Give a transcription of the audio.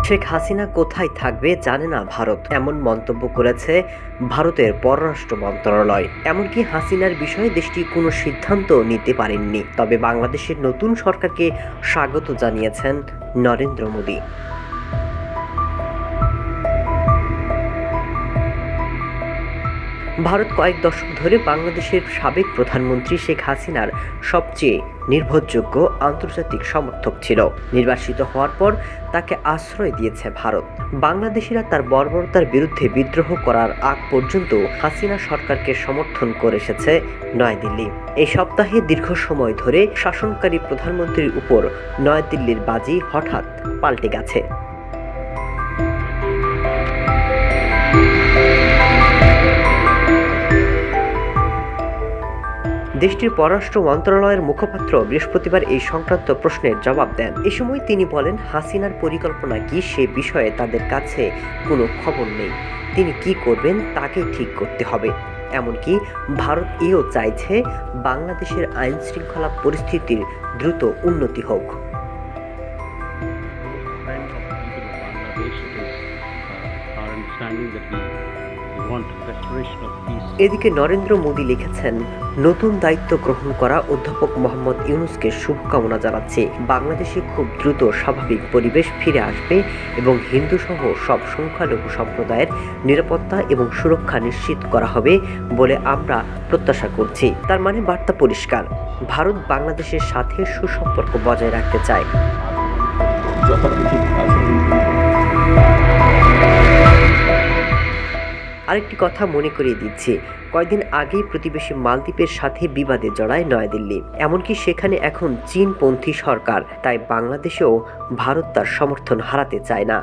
শেখ হাসিনা কোথায় থাকবে জানে না ভারত, এমন মন্তব্য করেছে ভারতের পররাষ্ট্র মন্ত্রণালয়। এমনকি হাসিনার বিষয়ে দেশটি কোনো সিদ্ধান্ত নিতে পারেননি। তবে বাংলাদেশের নতুন সরকারকে স্বাগত জানিয়েছেন নরেন্দ্র মোদি। ভারত কয়েক দশক ধরে বাংলাদেশের সাবেক প্রধানমন্ত্রী শেখ হাসিনার সবচেয়ে নির্ভরযোগ্য আন্তর্জাতিক সমর্থক ছিল। নির্বাসিত হওয়ার পর তাকে আশ্রয় দিয়েছে ভারত। বাংলাদেশিরা তার বর্বরতার বিরুদ্ধে বিদ্রোহ করার আগ পর্যন্ত হাসিনা সরকারকে সমর্থন করে এসেছে নয়াদিল্লি। এই সপ্তাহে দীর্ঘ সময় ধরে শাসনকারী প্রধানমন্ত্রীর উপর নয়াদিল্লির বাজি হঠাৎ পাল্টে গেছে। দেশটির পররাষ্ট্র মন্ত্রণালয়ের মুখপাত্র বৃহস্পতিবার এই সংক্রান্ত প্রশ্নের জবাব দেন। এ সময় তিনি বলেন, হাসিনার পরিকল্পনা কি সে বিষয়ে তাদের কাছে কোনো খবর নেই। তিনি কি করবেন তাকে ঠিক করতে হবে। এমনকি ভারত এও চাইছে বাংলাদেশের আইন শৃঙ্খলা পরিস্থিতির দ্রুত উন্নতি হোক। এদিকে নরেন্দ্র মোদি লিখেছেন, নতুন দায়িত্ব গ্রহণ করা অধ্যাপক মোহাম্মদ ইউনূসকে শুভকামনা জানাচ্ছি। বাংলাদেশে খুব দ্রুত স্বাভাবিক পরিবেশ ফিরে আসবে এবং হিন্দু সহ সব সংখ্যালঘু সম্প্রদায়ের নিরাপত্তা এবং সুরক্ষা নিশ্চিত করা হবে বলে আমরা প্রত্যাশা করছি। তার মানে বার্তা পরিষ্কার, ভারত বাংলাদেশের সাথে সুসম্পর্ক বজায় রাখতে চায়। আরেকটি কথা মনে করিয়ে দিচ্ছি, কয়েকদিন আগেই প্রতিবেশী মালদ্বীপের সাথে বিবাদে জড়ায় নয়াদিল্লি। এমনকি সেখানে এখন চীনপন্থী সরকার, তাই বাংলাদেশেও ভারত তার সমর্থন হারাতে চায় না।